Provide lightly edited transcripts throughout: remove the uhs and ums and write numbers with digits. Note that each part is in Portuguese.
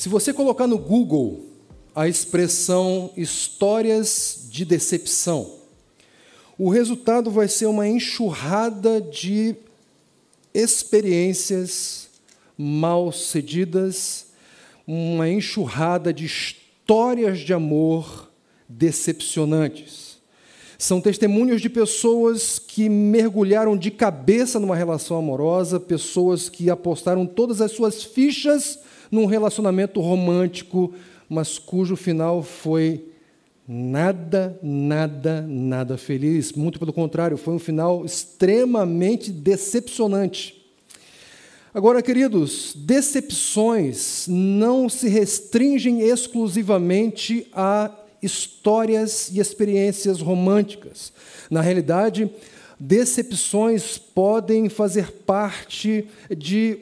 Se você colocar no Google a expressão histórias de decepção, o resultado vai ser uma enxurrada de experiências mal-sucedidas, uma enxurrada de histórias de amor decepcionantes. São testemunhos de pessoas que mergulharam de cabeça numa relação amorosa, pessoas que apostaram todas as suas fichas num relacionamento romântico, mas cujo final foi nada feliz. Muito pelo contrário, foi um final extremamente decepcionante. Agora, queridos, decepções não se restringem exclusivamente a histórias e experiências românticas. Na realidade, decepções podem fazer parte de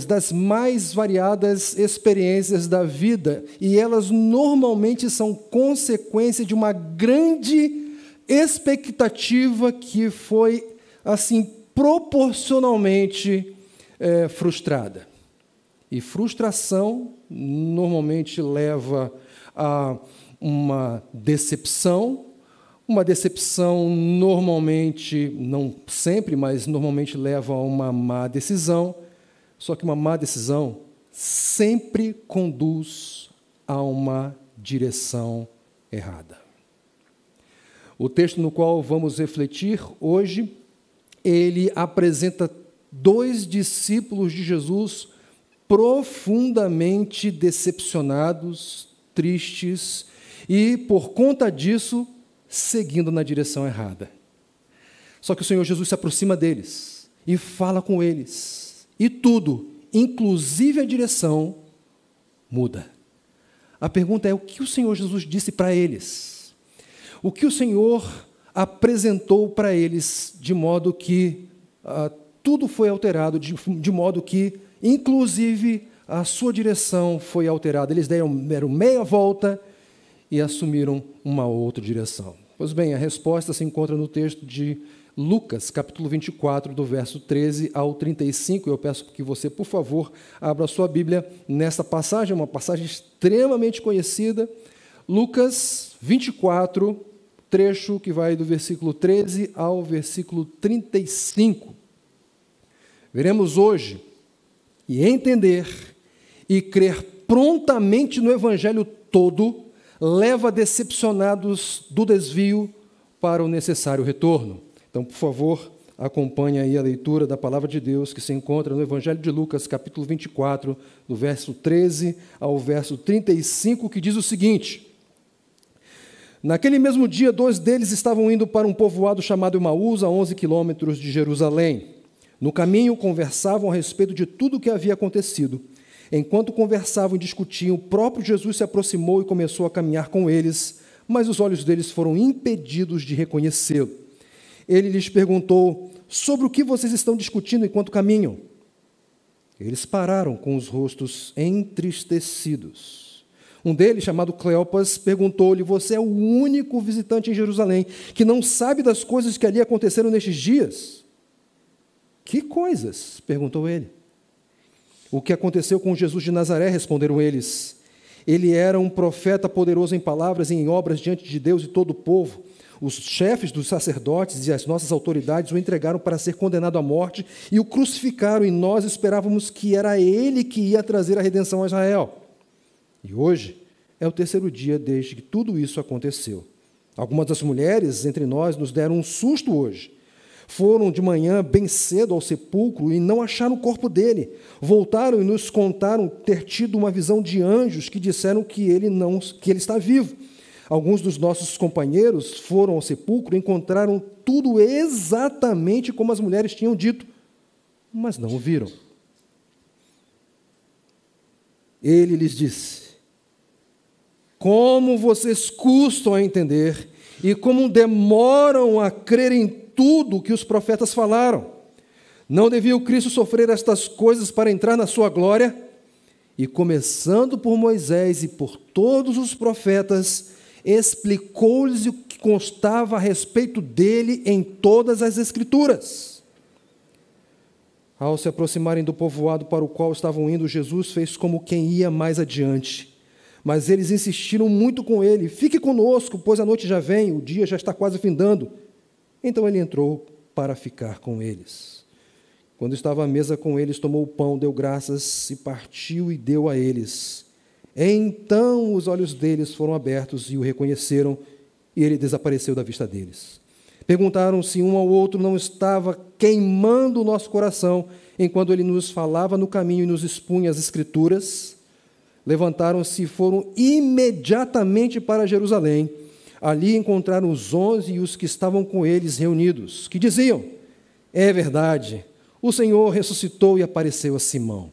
das mais variadas experiências da vida, e elas normalmente são consequência de uma grande expectativa que foi, assim, proporcionalmente frustrada. E frustração normalmente leva a uma decepção normalmente, não sempre, mas normalmente leva a uma má decisão, só que uma má decisão sempre conduz a uma direção errada. O texto no qual vamos refletir hoje, ele apresenta dois discípulos de Jesus profundamente decepcionados, tristes e, por conta disso, seguindo na direção errada. Só que o Senhor Jesus se aproxima deles e fala com eles. E tudo, inclusive a direção, muda. A pergunta é: o que o Senhor Jesus disse para eles? O que o Senhor apresentou para eles de modo que tudo foi alterado, de modo que, inclusive, a sua direção foi alterada. Eles deram meia volta e assumiram uma outra direção. Pois bem, a resposta se encontra no texto de Lucas, capítulo 24, do verso 13 ao 35. Eu peço que você, por favor, abra a sua Bíblia nesta passagem, uma passagem extremamente conhecida. Lucas 24, trecho que vai do versículo 13 ao versículo 35. Veremos hoje e entender e crer prontamente no Evangelho todo leva decepcionados do desvio para o necessário retorno. Então, por favor, acompanhe aí a leitura da palavra de Deus que se encontra no Evangelho de Lucas, capítulo 24, do verso 13 ao verso 35, que diz o seguinte: Naquele mesmo dia, 2 deles estavam indo para um povoado chamado Emaús, a 11 quilômetros de Jerusalém. No caminho, conversavam a respeito de tudo o que havia acontecido. Enquanto conversavam e discutiam, o próprio Jesus se aproximou e começou a caminhar com eles, mas os olhos deles foram impedidos de reconhecê-lo. Ele lhes perguntou: sobre o que vocês estão discutindo enquanto caminham? Eles pararam com os rostos entristecidos. Um deles, chamado Cleopas, perguntou-lhe: você é o único visitante em Jerusalém que não sabe das coisas que ali aconteceram nestes dias? Que coisas? Perguntou ele. O que aconteceu com Jesus de Nazaré, responderam eles. Ele era um profeta poderoso em palavras e em obras diante de Deus e todo o povo. Os chefes dos sacerdotes e as nossas autoridades o entregaram para ser condenado à morte e o crucificaram, e nós esperávamos que era ele que ia trazer a redenção a Israel. E hoje é o 3º dia desde que tudo isso aconteceu. Algumas das mulheres entre nós nos deram um susto hoje. Foram de manhã bem cedo ao sepulcro e não acharam o corpo dele. Voltaram e nos contaram ter tido uma visão de anjos que disseram que ele está vivo. Alguns dos nossos companheiros foram ao sepulcro e encontraram tudo exatamente como as mulheres tinham dito, mas não o viram. Ele lhes disse: como vocês custam a entender e como demoram a crer em tudo que os profetas falaram. Não devia o Cristo sofrer estas coisas para entrar na sua glória? E começando por Moisés e por todos os profetas, explicou-lhes o que constava a respeito dele em todas as Escrituras. Ao se aproximarem do povoado para o qual estavam indo, Jesus fez como quem ia mais adiante. Mas eles insistiram muito com ele: fique conosco, pois a noite já vem, o dia já está quase findando. Então ele entrou para ficar com eles. Quando estava à mesa com eles, tomou o pão, deu graças e partiu e deu a eles. Então os olhos deles foram abertos e o reconheceram, e ele desapareceu da vista deles. Perguntaram se um ao outro não estava queimando o nosso coração enquanto ele nos falava no caminho e nos expunha as Escrituras. Levantaram-se e foram imediatamente para Jerusalém. Ali encontraram os 11 e os que estavam com eles reunidos, que diziam: é verdade, o Senhor ressuscitou e apareceu a Simão.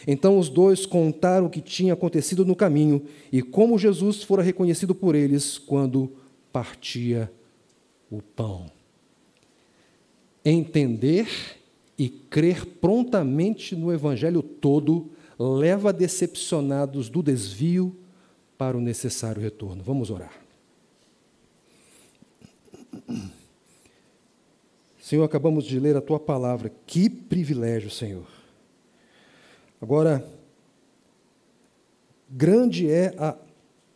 Então os dois contaram o que tinha acontecido no caminho e como Jesus fora reconhecido por eles quando partia o pão. Entender e crer prontamente no Evangelho todo leva decepcionados do desvio para o necessário retorno. Vamos orar. Senhor, acabamos de ler a Tua palavra. Que privilégio, Senhor. Agora, grande é a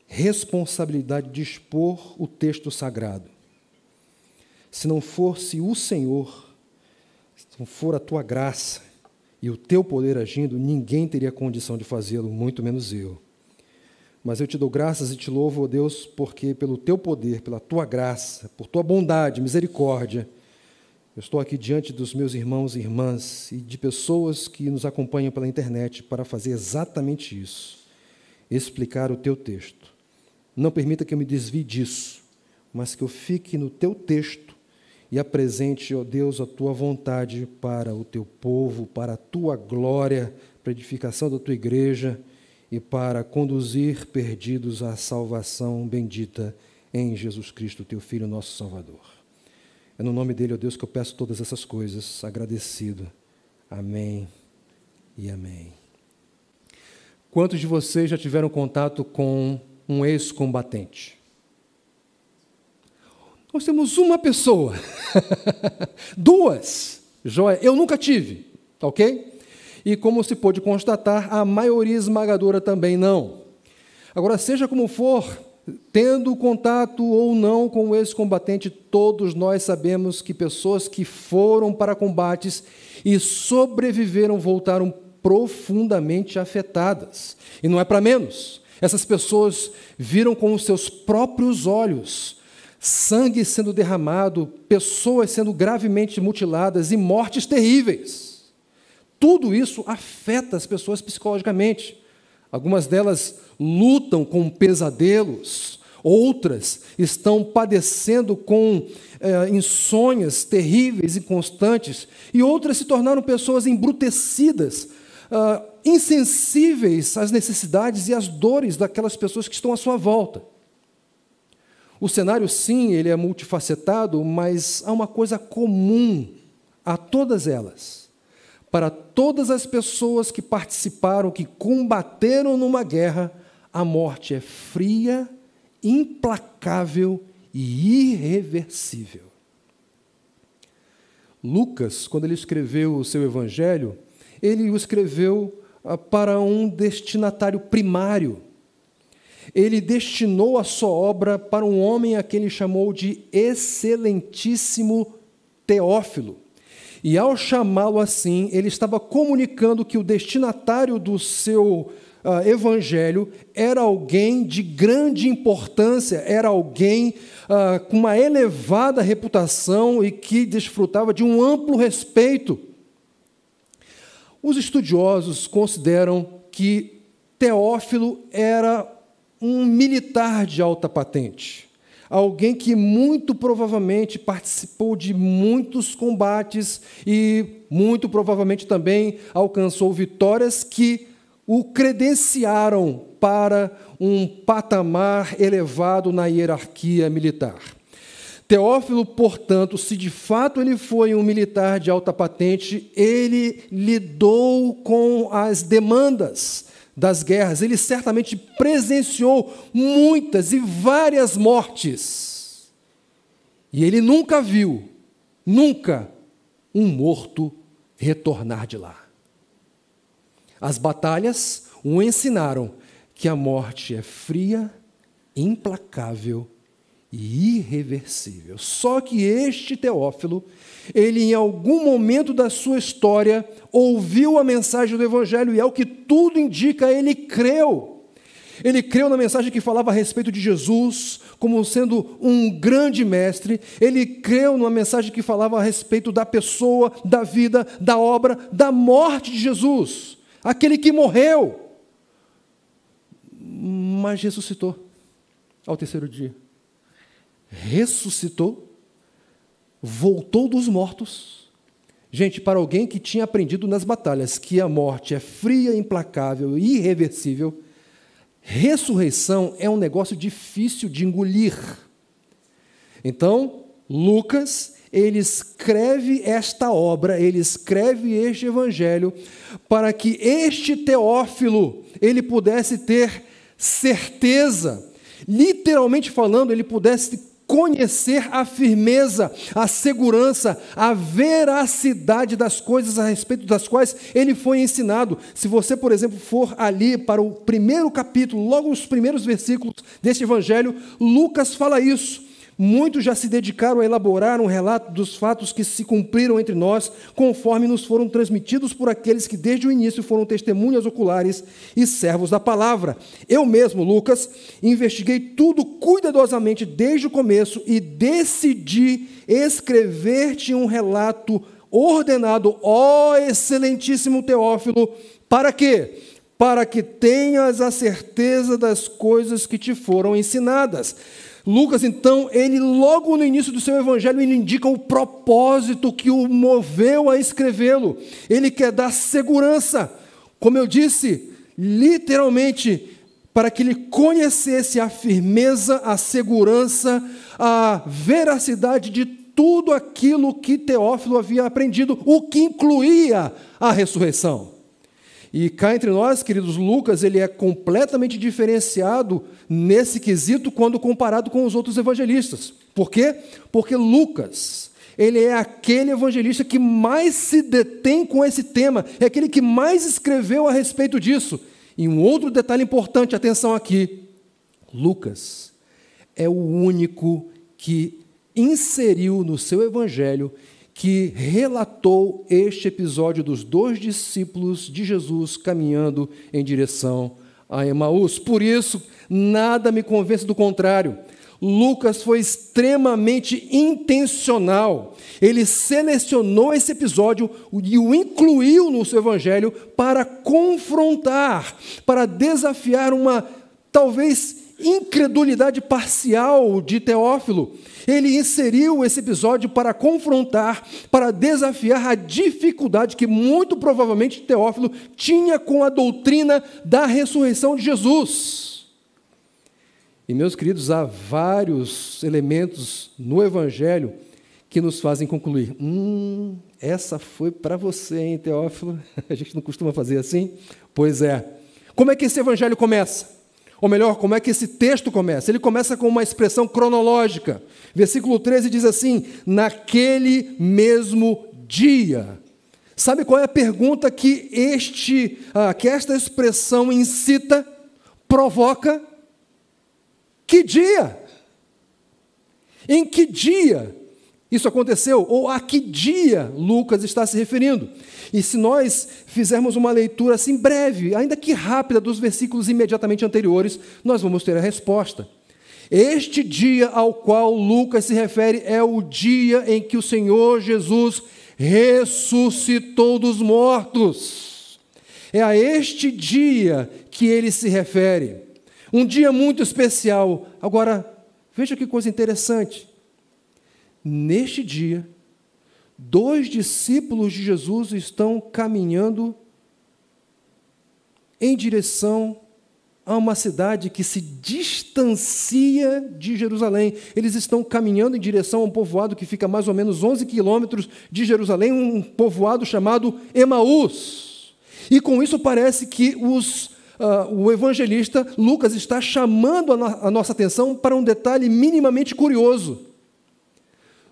responsabilidade de expor o texto sagrado. Se não fosse o Senhor, se não for a Tua graça e o Teu poder agindo, ninguém teria condição de fazê-lo, muito menos eu. Mas eu te dou graças e te louvo, ó Deus, porque pelo Teu poder, pela Tua graça, por Tua bondade, misericórdia, eu estou aqui diante dos meus irmãos e irmãs e de pessoas que nos acompanham pela internet para fazer exatamente isso, explicar o Teu texto. Não permita que eu me desvie disso, mas que eu fique no Teu texto e apresente, ó Deus, a Tua vontade para o Teu povo, para a Tua glória, para a edificação da Tua igreja e para conduzir perdidos à salvação bendita em Jesus Cristo, Teu Filho, nosso Salvador. É no nome dele, ó Deus, que eu peço todas essas coisas, agradecido. Amém e amém. Quantos de vocês já tiveram contato com um ex-combatente? Nós temos uma pessoa. Duas. Joia. Eu nunca tive, ok? E como se pôde constatar, a maioria esmagadora também não. Agora, seja como for, tendo contato ou não com o ex-combatente, todos nós sabemos que pessoas que foram para combates e sobreviveram voltaram profundamente afetadas. E não é para menos. Essas pessoas viram com os seus próprios olhos sangue sendo derramado, pessoas sendo gravemente mutiladas e mortes terríveis. Tudo isso afeta as pessoas psicologicamente. Algumas delas lutam com pesadelos, outras estão padecendo com insônias terríveis e constantes, e outras se tornaram pessoas embrutecidas, insensíveis às necessidades e às dores daquelas pessoas que estão à sua volta. O cenário, sim, ele é multifacetado, mas há uma coisa comum a todas elas. Para todas as pessoas que participaram, que combateram numa guerra, a morte é fria, implacável e irreversível. Lucas, quando ele escreveu o seu evangelho, ele o escreveu para um destinatário primário. Ele destinou a sua obra para um homem a quem ele chamou de excelentíssimo Teófilo. E ao chamá-lo assim, ele estava comunicando que o destinatário do seu evangelho era alguém de grande importância, era alguém com uma elevada reputação e que desfrutava de um amplo respeito. Os estudiosos consideram que Teófilo era um militar de alta patente, alguém que muito provavelmente participou de muitos combates e muito provavelmente também alcançou vitórias que o credenciaram para um patamar elevado na hierarquia militar. Teófilo, portanto, se de fato ele foi um militar de alta patente, ele lidou com as demandas das guerras, ele certamente presenciou muitas e várias mortes. E ele nunca viu, um morto retornar de lá. As batalhas o ensinaram que a morte é fria, implacável e irreversível. Só que este Teófilo, ele em algum momento da sua história ouviu a mensagem do Evangelho e, ao que tudo indica, ele creu. Ele creu na mensagem que falava a respeito de Jesus como sendo um grande mestre. Ele creu numa mensagem que falava a respeito da pessoa, da vida, da obra, da morte de Jesus. Aquele que morreu, mas ressuscitou ao terceiro dia. Ressuscitou, voltou dos mortos. Gente, para alguém que tinha aprendido nas batalhas que a morte é fria, implacável e irreversível, ressurreição é um negócio difícil de engolir. Então, Lucas, ele escreve esta obra, ele escreve este evangelho para que este Teófilo, ele pudesse ter certeza, literalmente falando, ele pudesse conhecer a firmeza, a segurança, a veracidade das coisas a respeito das quais ele foi ensinado. Se você, por exemplo, for ali para o primeiro capítulo, logo os primeiros versículos deste evangelho, Lucas fala isso. Muitos já se dedicaram a elaborar um relato dos fatos que se cumpriram entre nós, conforme nos foram transmitidos por aqueles que desde o início foram testemunhas oculares e servos da palavra. Eu mesmo, Lucas, investiguei tudo cuidadosamente desde o começo e decidi escrever-te um relato ordenado, ó excelentíssimo Teófilo, para quê? Para que tenhas a certeza das coisas que te foram ensinadas. Lucas, então, ele logo no início do seu evangelho, ele indica o propósito que o moveu a escrevê-lo. Ele quer dar segurança, como eu disse, literalmente, para que ele conhecesse a firmeza, a segurança, a veracidade de tudo aquilo que Teófilo havia aprendido, o que incluía a ressurreição. E cá entre nós, queridos, Lucas, ele é completamente diferenciado nesse quesito quando comparado com os outros evangelistas. Por quê? Porque Lucas, ele é aquele evangelista que mais se detém com esse tema, é aquele que mais escreveu a respeito disso. E um outro detalhe importante, atenção aqui, Lucas é o único que inseriu no seu evangelho, que relatou este episódio dos 2 discípulos de Jesus caminhando em direção a Emaús. Por isso, nada me convence do contrário. Lucas foi extremamente intencional. Ele selecionou esse episódio e o incluiu no seu evangelho para confrontar, para desafiar uma, talvez, incredulidade parcial de Teófilo. Ele inseriu esse episódio para confrontar, para desafiar a dificuldade que muito provavelmente Teófilo tinha com a doutrina da ressurreição de Jesus. E, meus queridos, há vários elementos no Evangelho que nos fazem concluir. Essa foi para você, hein, Teófilo? A gente não costuma fazer assim? Pois é. Como é que esse Evangelho começa? Ou melhor, como é que esse texto começa? Ele começa com uma expressão cronológica. Versículo 13 diz assim: naquele mesmo dia. Sabe qual é a pergunta que esta expressão incita, provoca? Que dia? Em que dia isso aconteceu? Ou a que dia Lucas está se referindo? E se nós fizermos uma leitura assim breve, ainda que rápida, dos versículos imediatamente anteriores, nós vamos ter a resposta. Este dia ao qual Lucas se refere é o dia em que o Senhor Jesus ressuscitou dos mortos. É a este dia que ele se refere. Um dia muito especial. Agora, veja que coisa interessante. Neste dia, 2 discípulos de Jesus estão caminhando em direção a uma cidade que se distancia de Jerusalém. Eles estão caminhando em direção a um povoado que fica mais ou menos 11 quilômetros de Jerusalém, um povoado chamado Emaús. E com isso parece que o evangelista Lucas está chamando a nossa atenção para um detalhe minimamente curioso.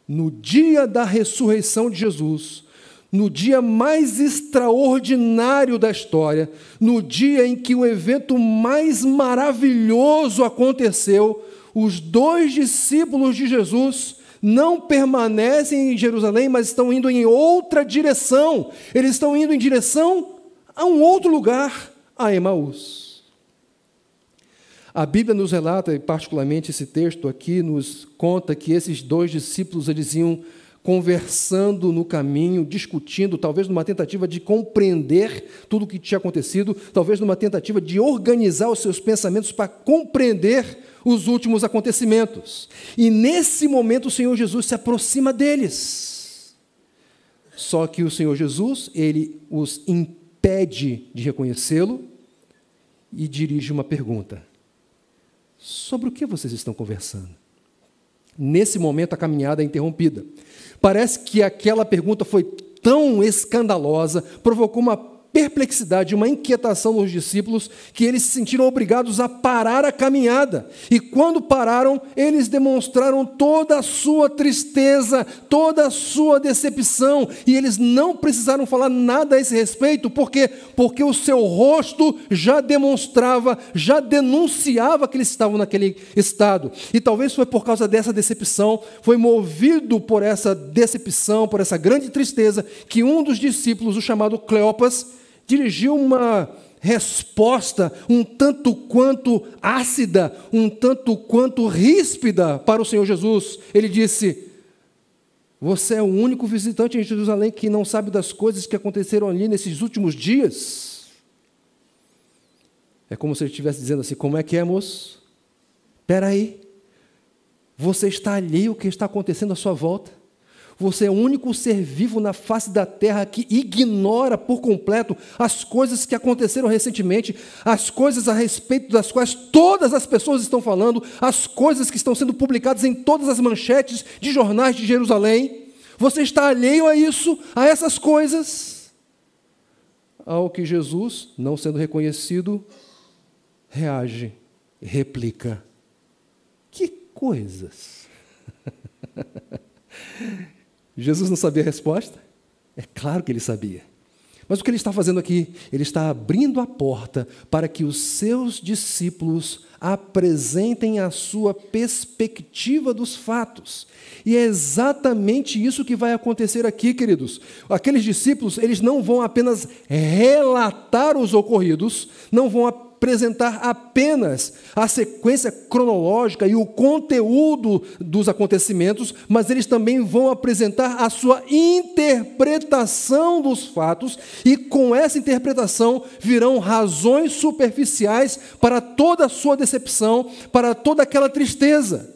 No dia da ressurreição de Jesus, no dia mais extraordinário da história, no dia em que o evento mais maravilhoso aconteceu, os 2 discípulos de Jesus não permanecem em Jerusalém, mas estão indo em outra direção. Eles estão indo em direção a um outro lugar, a Emaús. A Bíblia nos relata, e particularmente esse texto aqui nos conta que esses 2 discípulos eles iam conversando no caminho, discutindo, talvez numa tentativa de compreender tudo o que tinha acontecido, talvez numa tentativa de organizar os seus pensamentos para compreender os últimos acontecimentos. E nesse momento o Senhor Jesus se aproxima deles. Só que o Senhor Jesus, ele os impede de reconhecê-lo e dirige uma pergunta: sobre o que vocês estão conversando? Nesse momento a caminhada é interrompida. Parece que aquela pergunta foi tão escandalosa, provocou uma perplexidade, uma inquietação nos discípulos, que eles se sentiram obrigados a parar a caminhada. E quando pararam, eles demonstraram toda a sua tristeza, toda a sua decepção, e eles não precisaram falar nada a esse respeito, porque o seu rosto já demonstrava, já denunciava que eles estavam naquele estado. E talvez foi por causa dessa decepção, foi movido por essa decepção, por essa grande tristeza, que um dos discípulos, o chamado Cleopas, dirigiu uma resposta um tanto quanto ácida, um tanto quanto ríspida para o Senhor Jesus. Ele disse: você é o único visitante em Jerusalém que não sabe das coisas que aconteceram ali nesses últimos dias? É como se ele estivesse dizendo assim: como é que é, moço? Espera aí, você está alheio ao que está acontecendo à sua volta? Você é o único ser vivo na face da terra que ignora por completo as coisas que aconteceram recentemente, as coisas a respeito das quais todas as pessoas estão falando, as coisas que estão sendo publicadas em todas as manchetes de jornais de Jerusalém. Você está alheio a isso, a essas coisas? Ao que Jesus, não sendo reconhecido, reage, replica: que coisas? Jesus não sabia a resposta? É claro que ele sabia. Mas o que ele está fazendo aqui? Ele está abrindo a porta para que os seus discípulos apresentem a sua perspectiva dos fatos. E é exatamente isso que vai acontecer aqui, queridos. Aqueles discípulos, eles não vão apenas relatar os ocorridos, não vão apresentar apenas a sequência cronológica e o conteúdo dos acontecimentos, mas eles também vão apresentar a sua interpretação dos fatos, e com essa interpretação virão razões superficiais para toda a sua decepção, para toda aquela tristeza.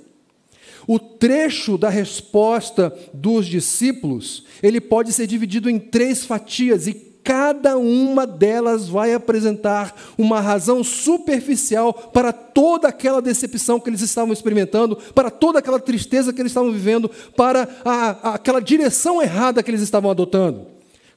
O trecho da resposta dos discípulos, ele pode ser dividido em 3 fatias, e cada uma delas vai apresentar uma razão superficial para toda aquela decepção que eles estavam experimentando, para toda aquela tristeza que eles estavam vivendo, para aquela direção errada que eles estavam adotando.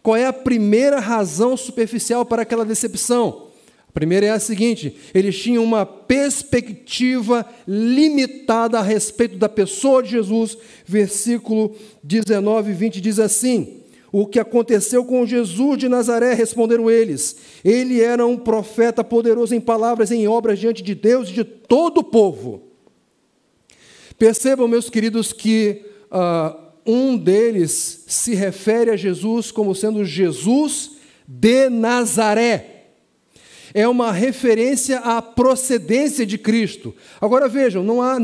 Qual é a primeira razão superficial para aquela decepção? A primeira é a seguinte: eles tinham uma perspectiva limitada a respeito da pessoa de Jesus. Versículo 19 e 20 diz assim: o que aconteceu com Jesus de Nazaré, responderam eles. Ele era um profeta poderoso em palavras e em obras diante de Deus e de todo o povo. Percebam, meus queridos, que um deles se refere a Jesus como sendo Jesus de Nazaré. É uma referência à procedência de Cristo. Agora vejam, não há,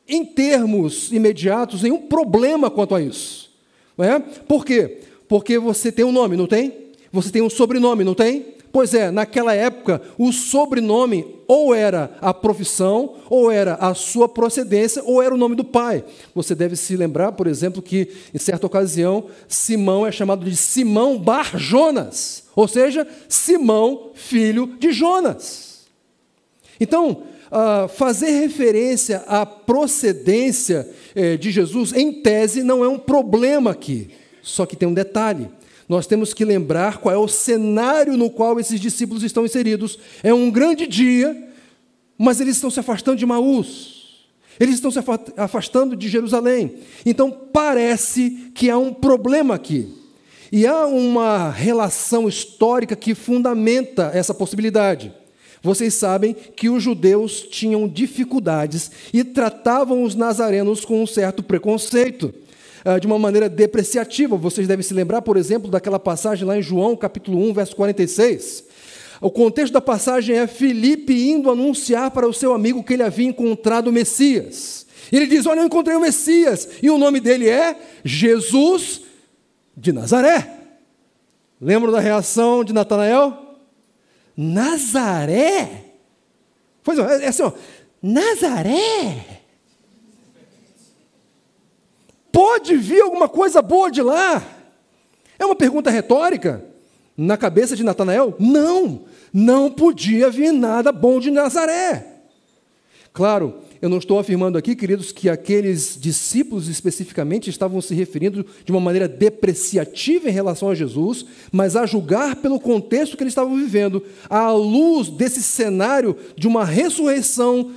em termos imediatos, nenhum problema quanto a isso. Não é? Por quê? Porque você tem um nome, não tem? Você tem um sobrenome, não tem? Pois é, naquela época, o sobrenome ou era a profissão, ou era a sua procedência, ou era o nome do pai. Você deve se lembrar, por exemplo, que, em certa ocasião, Simão é chamado de Simão Bar Jonas, ou seja, Simão, filho de Jonas. Então, fazer referência à procedência de Jesus, em tese, não é um problema aqui. Só que tem um detalhe. Nós temos que lembrar qual é o cenário no qual esses discípulos estão inseridos. É um grande dia, mas eles estão se afastando de Emaús. Eles estão se afastando de Jerusalém. Então, parece que há um problema aqui. E há uma relação histórica que fundamenta essa possibilidade. Vocês sabem que os judeus tinham dificuldades e tratavam os nazarenos com um certo preconceito, de uma maneira depreciativa. Vocês devem se lembrar, por exemplo, daquela passagem lá em João, capítulo 1, verso 46. O contexto da passagem é Filipe indo anunciar para o seu amigo que ele havia encontrado o Messias. Ele diz: olha, eu encontrei o Messias, e o nome dele é Jesus de Nazaré. Lembram da reação de Natanael? Nazaré? Pois é assim, ó, Nazaré? Pode vir alguma coisa boa de lá? É uma pergunta retórica na cabeça de Natanael? Não podia vir nada bom de Nazaré. Claro, eu não estou afirmando aqui, queridos, que aqueles discípulos especificamente estavam se referindo de uma maneira depreciativa em relação a Jesus, mas a julgar pelo contexto que eles estavam vivendo, à luz desse cenário de uma ressurreição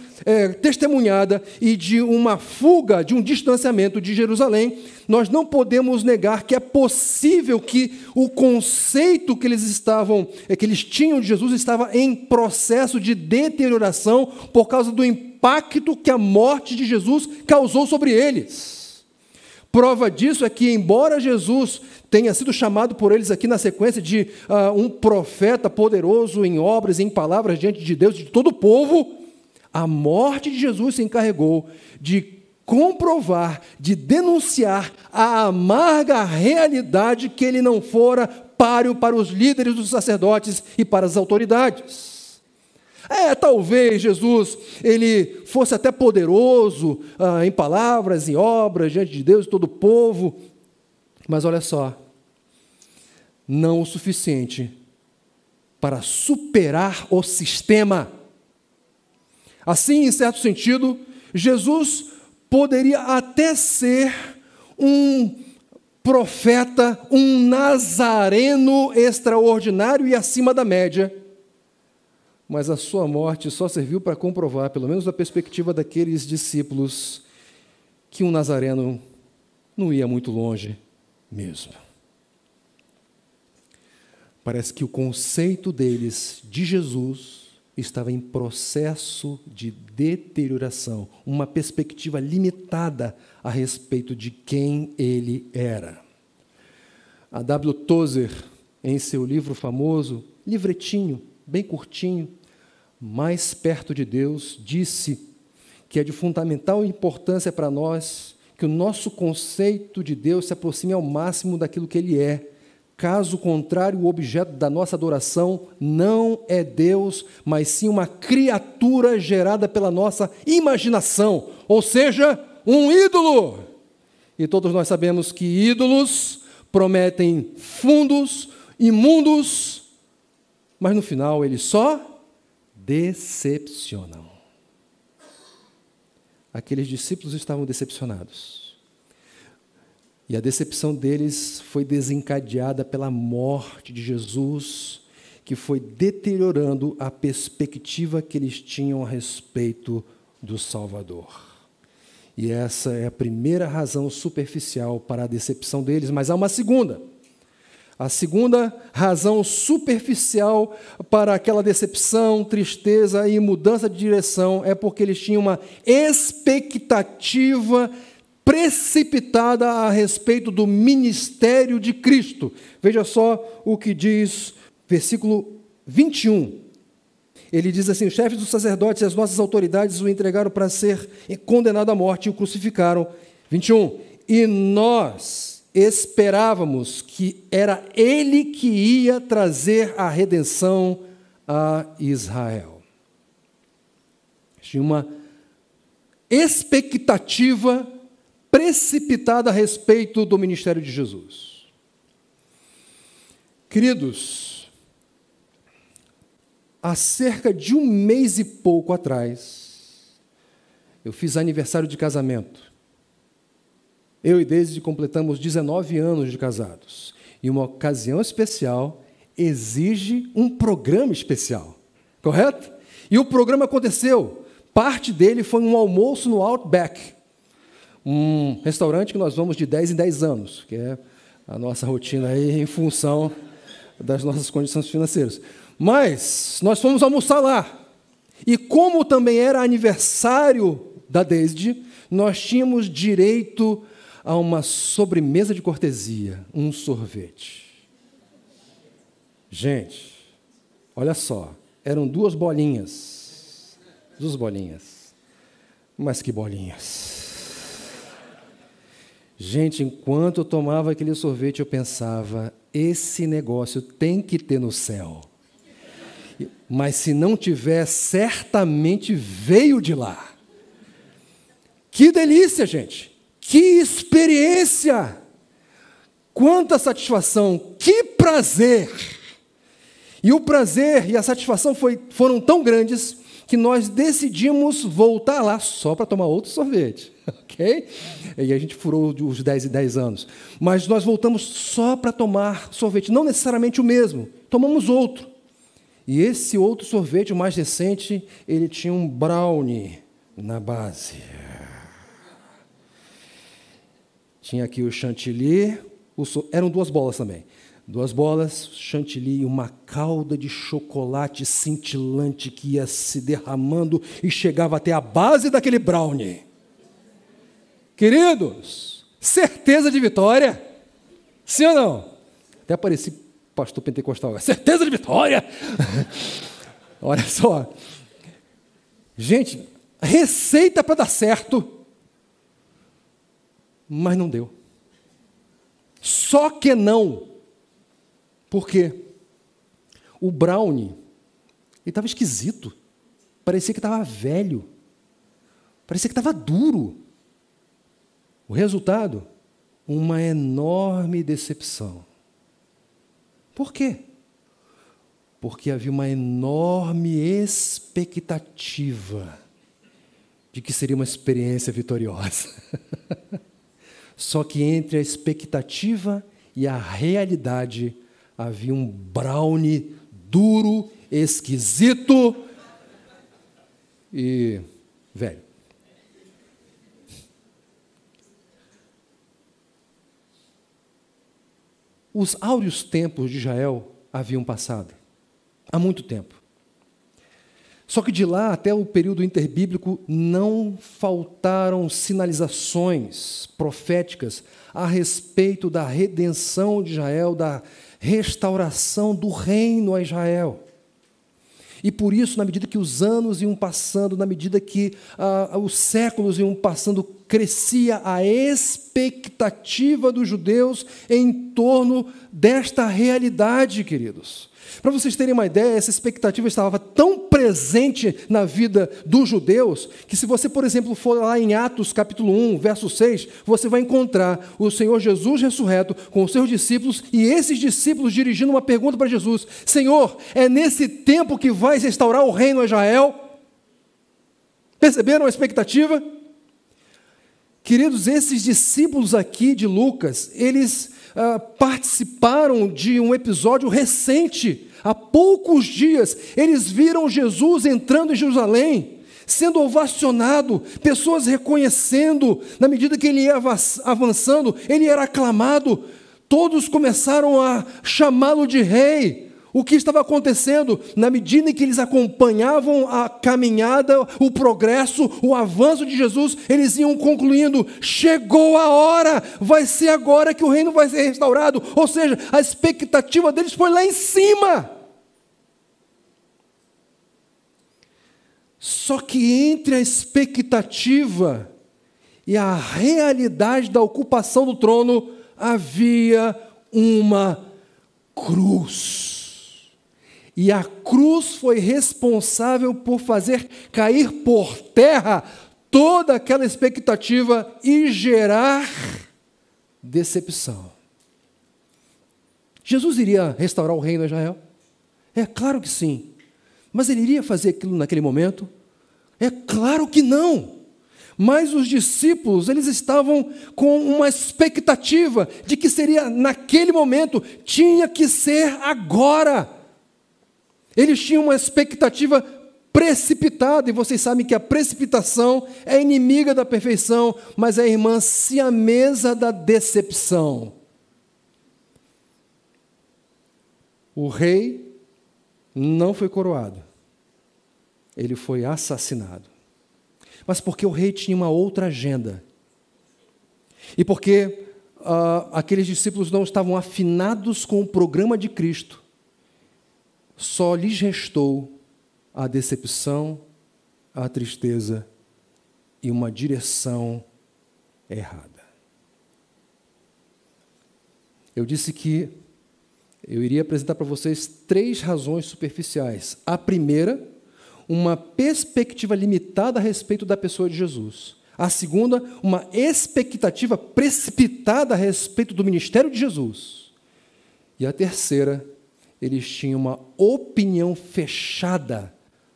testemunhada e de uma fuga, de um distanciamento de Jerusalém, nós não podemos negar que é possível que o conceito que eles tinham de Jesus estava em processo de deterioração por causa do impacto que a morte de Jesus causou sobre eles. Prova disso é que, embora Jesus tenha sido chamado por eles aqui na sequência de um profeta poderoso em obras e em palavras diante de Deus e de todo o povo, a morte de Jesus se encarregou de comprovar, de denunciar a amarga realidade que ele não fora páreo para os líderes dos sacerdotes e para as autoridades. Talvez Jesus ele fosse até poderoso em palavras, em obras, diante de Deus e todo o povo, mas olha só, não o suficiente para superar o sistema. Assim, em certo sentido, Jesus poderia até ser um profeta, um nazareno extraordinário e acima da média, mas a sua morte só serviu para comprovar, pelo menos da perspectiva daqueles discípulos, que um nazareno não ia muito longe mesmo. Parece que o conceito deles de Jesus estava em processo de deterioração, uma perspectiva limitada a respeito de quem ele era. A W. Tozer, em seu livro famoso, livretinho, bem curtinho, Mais Perto de Deus, disse que é de fundamental importância para nós que o nosso conceito de Deus se aproxime ao máximo daquilo que ele é. Caso contrário, o objeto da nossa adoração não é Deus, mas sim uma criatura gerada pela nossa imaginação, ou seja, um ídolo. E todos nós sabemos que ídolos prometem fundos imundos, mas no final eles só decepcionam. Aqueles discípulos estavam decepcionados. E a decepção deles foi desencadeada pela morte de Jesus, que foi deteriorando a perspectiva que eles tinham a respeito do Salvador. E essa é a primeira razão superficial para a decepção deles, mas há uma segunda. A segunda razão superficial para aquela decepção, tristeza e mudança de direção é porque eles tinham uma expectativa precipitada a respeito do ministério de Cristo. Veja só o que diz versículo 21. Ele diz assim: os chefes dos sacerdotes e as nossas autoridades o entregaram para ser condenado à morte e o crucificaram. 21. E nós esperávamos que era ele que ia trazer a redenção a Israel. Tinha uma expectativa precipitada a respeito do ministério de Jesus. Queridos, há cerca de um mês e pouco atrás, eu fiz aniversário de casamento. Eu e Deise completamos 19 anos de casados. E uma ocasião especial exige um programa especial, correto? E o programa aconteceu. Parte dele foi um almoço no Outback, um restaurante que nós vamos de 10 em 10 anos, que é a nossa rotina aí em função das nossas condições financeiras. Mas nós fomos almoçar lá. E como também era aniversário da Deise, nós tínhamos direito a uma sobremesa de cortesia, um sorvete. Gente, olha só, eram duas bolinhas. Mas que bolinhas. Gente, enquanto eu tomava aquele sorvete, eu pensava, esse negócio tem que ter no céu. Mas se não tiver, certamente veio de lá. Que delícia, gente! Que experiência! Quanta satisfação! Que prazer! E o prazer e a satisfação foram tão grandes que nós decidimos voltar lá só para tomar outro sorvete, ok? E a gente furou os 10 e 10 anos. Mas nós voltamos só para tomar sorvete, não necessariamente o mesmo, tomamos outro. E esse outro sorvete, o mais recente, ele tinha um brownie na base. Tinha aqui o chantilly, eram duas bolas também. 2 bolas, chantilly e uma calda de chocolate cintilante que ia se derramando e chegava até a base daquele brownie. Queridos, certeza de vitória? Sim ou não? Até pareci pastor pentecostal. Certeza de vitória? Olha só. Gente, receita para dar certo, mas não deu. Só que não. Por quê? O brownie, ele estava esquisito. Parecia que estava velho. Parecia que estava duro. O resultado? Uma enorme decepção. Por quê? Porque havia uma enorme expectativa de que seria uma experiência vitoriosa. Só que entre a expectativa e a realidade havia um brownie duro, esquisito e velho. Os áureos tempos de Israel haviam passado, há muito tempo. Só que de lá até o período interbíblico não faltaram sinalizações proféticas a respeito da redenção de Israel, da restauração do reino a Israel. E por isso, na medida que os anos iam passando, na medida que os séculos iam passando, crescia a expectativa dos judeus em torno desta realidade, queridos. Para vocês terem uma ideia, essa expectativa estava tão presente na vida dos judeus, que se você, por exemplo, for lá em Atos capítulo 1, verso 6, você vai encontrar o Senhor Jesus ressurreto com os seus discípulos, e esses discípulos dirigindo uma pergunta para Jesus: Senhor, é nesse tempo que vais restaurar o reino a Israel? Perceberam a expectativa? Queridos, esses discípulos aqui de Lucas, eles participaram de um episódio recente. Há poucos dias, eles viram Jesus entrando em Jerusalém, sendo ovacionado, pessoas reconhecendo, na medida que ele ia avançando, ele era aclamado, todos começaram a chamá-lo de rei. O que estava acontecendo? Na medida em que eles acompanhavam a caminhada, o progresso, o avanço de Jesus, eles iam concluindo: chegou a hora, vai ser agora que o reino vai ser restaurado. Ou seja, a expectativa deles foi lá em cima. Só que entre a expectativa e a realidade da ocupação do trono, havia uma cruz. E a cruz foi responsável por fazer cair por terra toda aquela expectativa e gerar decepção. Jesus iria restaurar o reino de Israel? É claro que sim. Mas ele iria fazer aquilo naquele momento? É claro que não. Mas os discípulos, eles estavam com uma expectativa de que seria naquele momento, tinha que ser agora. Eles tinham uma expectativa precipitada, e vocês sabem que a precipitação é inimiga da perfeição, mas é a irmã siamesa da decepção. O rei não foi coroado. Ele foi assassinado. Mas porque o rei tinha uma outra agenda. E porque aqueles discípulos não estavam afinados com o programa de Cristo, só lhes restou a decepção, a tristeza e uma direção errada. Eu disse que eu iria apresentar para vocês 3 razões superficiais. A primeira, uma perspectiva limitada a respeito da pessoa de Jesus. A segunda, uma expectativa precipitada a respeito do ministério de Jesus. E a terceira, eles tinham uma opinião fechada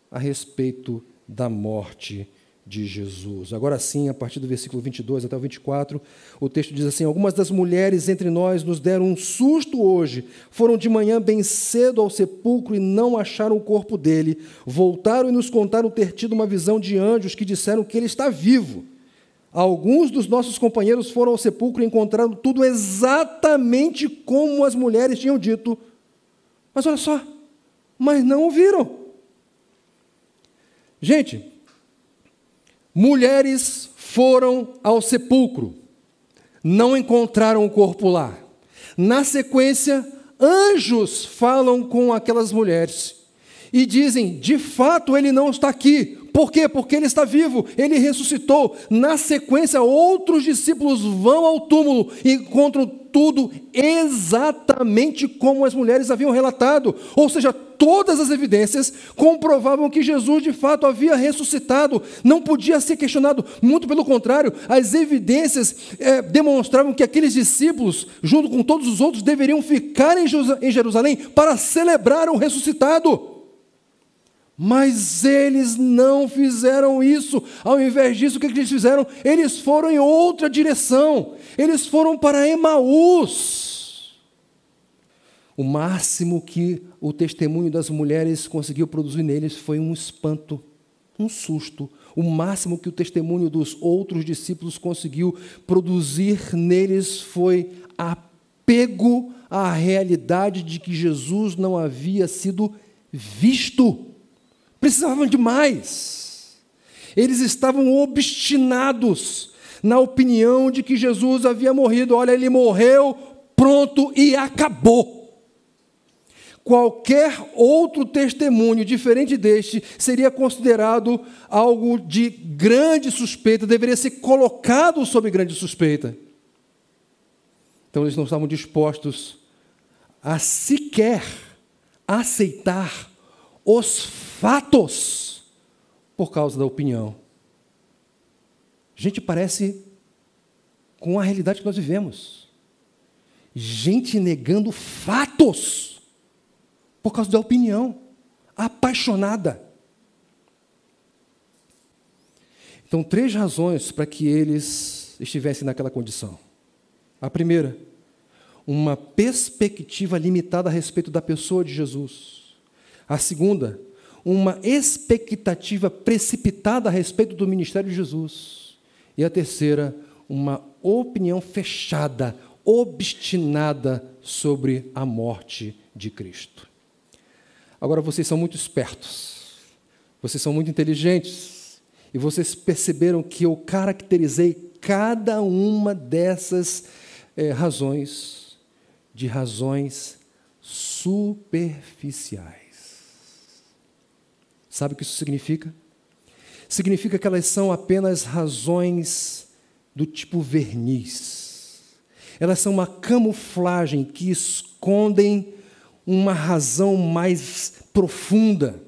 a respeito da morte de Jesus. Agora sim, a partir do versículo 22 até o 24, o texto diz assim: algumas das mulheres entre nós nos deram um susto hoje, foram de manhã bem cedo ao sepulcro e não acharam o corpo dele, voltaram e nos contaram ter tido uma visão de anjos que disseram que ele está vivo. Alguns dos nossos companheiros foram ao sepulcro e encontraram tudo exatamente como as mulheres tinham dito, mas olha só, mas não o viram. Gente, mulheres foram ao sepulcro, não encontraram o corpo lá. Na sequência, anjos falam com aquelas mulheres e dizem: de fato ele não está aqui. Por quê? Porque ele está vivo, ele ressuscitou. Na sequência, outros discípulos vão ao túmulo e encontram tudo exatamente como as mulheres haviam relatado. Ou seja, todas as evidências comprovavam que Jesus de fato havia ressuscitado. Não podia ser questionado, muito pelo contrário, as evidências demonstravam que aqueles discípulos, junto com todos os outros, deveriam ficar em Jerusalém para celebrar o ressuscitado. Mas eles não fizeram isso. Ao invés disso, o que eles fizeram? Eles foram em outra direção. Eles foram para Emaús. O máximo que o testemunho das mulheres conseguiu produzir neles foi um espanto, um susto. O máximo que o testemunho dos outros discípulos conseguiu produzir neles foi apego à realidade de que Jesus não havia sido visto. Precisavam de mais. Eles estavam obstinados na opinião de que Jesus havia morrido. Olha, ele morreu, pronto e acabou. Qualquer outro testemunho diferente deste seria considerado algo de grande suspeita, deveria ser colocado sob grande suspeita. Então eles não estavam dispostos a sequer aceitar os fatos por causa da opinião. Gente, parece com a realidade que nós vivemos. Gente negando fatos por causa da opinião, apaixonada. Então, 3 razões para que eles estivessem naquela condição. A primeira, uma perspectiva limitada a respeito da pessoa de Jesus. A segunda, uma expectativa precipitada a respeito do ministério de Jesus. E a terceira, uma opinião fechada, obstinada sobre a morte de Cristo. Agora, vocês são muito espertos, vocês são muito inteligentes, e vocês perceberam que eu caracterizei cada uma dessas razões de razões superficiais. Sabe o que isso significa? Significa que elas são apenas razões do tipo verniz. Elas são uma camuflagem que escondem uma razão mais profunda.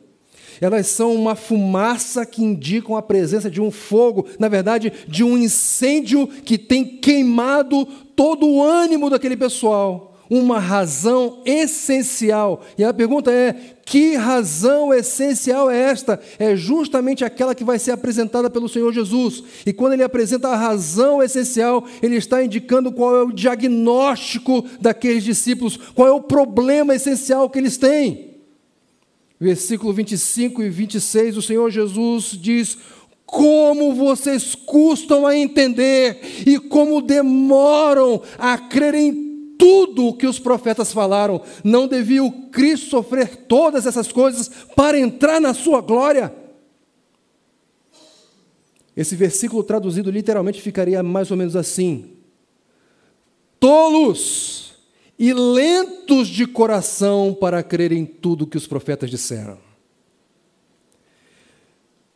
Elas são uma fumaça que indicam a presença de um fogo, na verdade, de um incêndio que tem queimado todo o ânimo daquele pessoal. Uma razão essencial. E a pergunta é: que razão essencial é esta? É justamente aquela que vai ser apresentada pelo Senhor Jesus. E quando ele apresenta a razão essencial, ele está indicando qual é o diagnóstico daqueles discípulos, qual é o problema essencial que eles têm. Versículo 25 e 26, o Senhor Jesus diz: como vocês custam a entender e como demoram a crer em tudo o que os profetas falaram. Não devia o Cristo sofrer todas essas coisas para entrar na sua glória? Esse versículo traduzido literalmente ficaria mais ou menos assim: tolos e lentos de coração para crer em tudo que os profetas disseram.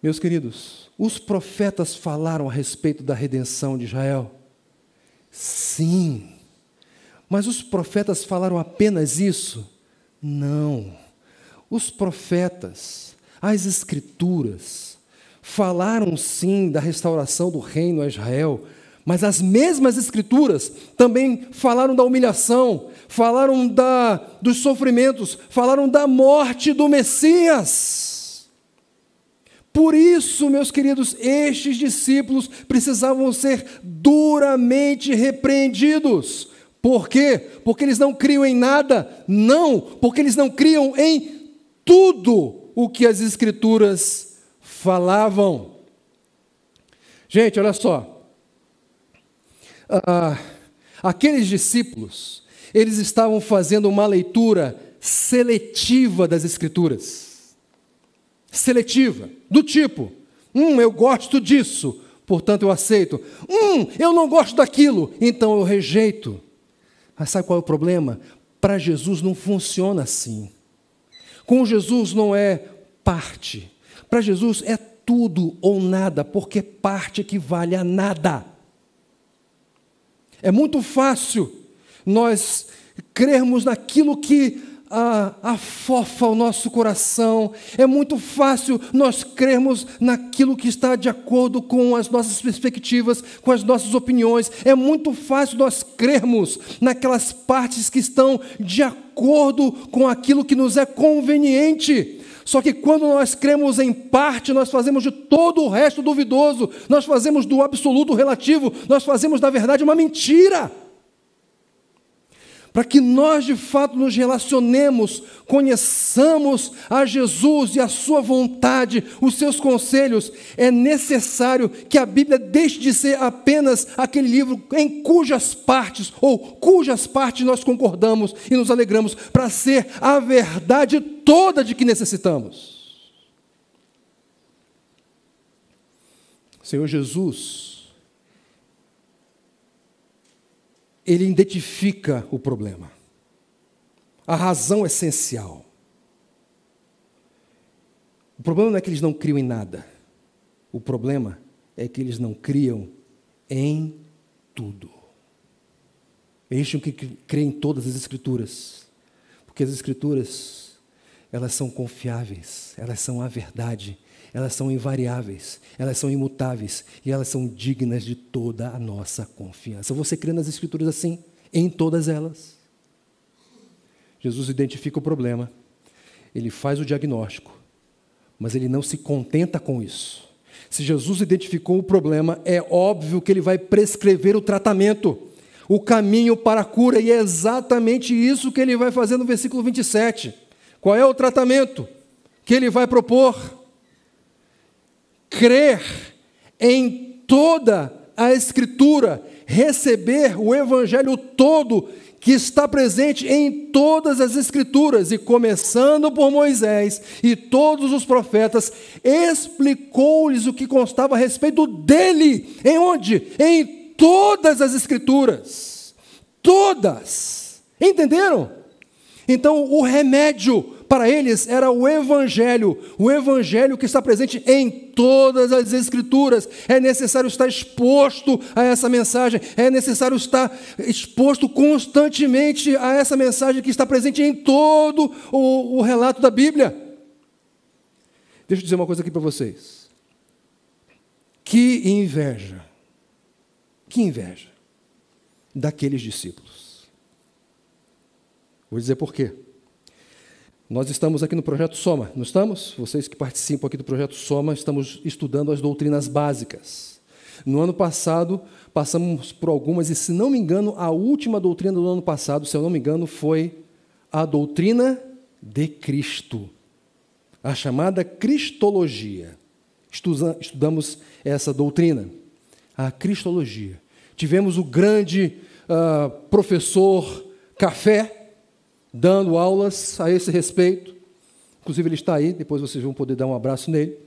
Meus queridos, os profetas falaram a respeito da redenção de Israel? Sim. Mas os profetas falaram apenas isso? Não. Os profetas, as Escrituras, falaram sim da restauração do reino a Israel, mas as mesmas Escrituras também falaram da humilhação, falaram dos sofrimentos, falaram da morte do Messias. Por isso, meus queridos, estes discípulos precisavam ser duramente repreendidos. Por quê? Porque eles não criam em nada? Não, porque eles não criam em tudo o que as Escrituras falavam. Gente, olha só. Aqueles discípulos, eles estavam fazendo uma leitura seletiva das Escrituras. Seletiva, do tipo, eu gosto disso, portanto eu aceito. Eu não gosto daquilo, então eu rejeito. Mas sabe qual é o problema? Para Jesus não funciona assim. Com Jesus não é parte. Para Jesus é tudo ou nada, porque parte equivale a nada. É muito fácil nós crermos naquilo que afofa o nosso coração. É muito fácil nós crermos naquilo que está de acordo com as nossas perspectivas, com as nossas opiniões. É muito fácil nós crermos naquelas partes que estão de acordo com aquilo que nos é conveniente. Só que quando nós cremos em parte, nós fazemos de todo o resto duvidoso, nós fazemos do absoluto relativo, nós fazemos da verdade uma mentira. Para que nós de fato nos relacionemos, conheçamos a Jesus e a sua vontade, os seus conselhos, é necessário que a Bíblia deixe de ser apenas aquele livro em cujas partes nós concordamos e nos alegramos, para ser a verdade toda de que necessitamos. Senhor Jesus, Ele identifica o problema, a razão essencial. O problema não é que eles não criam em nada. O problema é que eles não criam em tudo. Eles tinham que crer em todas as Escrituras, porque as Escrituras, elas são confiáveis, elas são a verdade, elas são invariáveis, elas são imutáveis e elas são dignas de toda a nossa confiança. Você crê nas Escrituras assim, em todas elas? Jesus identifica o problema, Ele faz o diagnóstico, mas Ele não se contenta com isso. Se Jesus identificou o problema, é óbvio que Ele vai prescrever o tratamento, o caminho para a cura, e é exatamente isso que Ele vai fazer no versículo 27. Qual é o tratamento que Ele vai propor? Crer em toda a Escritura, receber o Evangelho todo que está presente em todas as Escrituras, e começando por Moisés e todos os profetas, explicou-lhes o que constava a respeito dele. Em onde? Em todas as Escrituras. Todas. Entenderam? Então, o remédio para eles era o Evangelho que está presente em todas as Escrituras. É necessário estar exposto a essa mensagem, é necessário estar exposto constantemente a essa mensagem que está presente em todo o relato da Bíblia. Deixa eu dizer uma coisa aqui para vocês. Que inveja daqueles discípulos. Vou dizer por quê. Nós estamos aqui no Projeto Soma, não estamos? Vocês que participam aqui do Projeto Soma, estamos estudando as doutrinas básicas. No ano passado, passamos por algumas, e se não me engano, a última doutrina do ano passado, se eu não me engano, foi a doutrina de Cristo, a chamada Cristologia. Estudamos essa doutrina, a Cristologia. Tivemos o grande professor café, dando aulas a esse respeito. Inclusive ele está aí, depois vocês vão poder dar um abraço nele.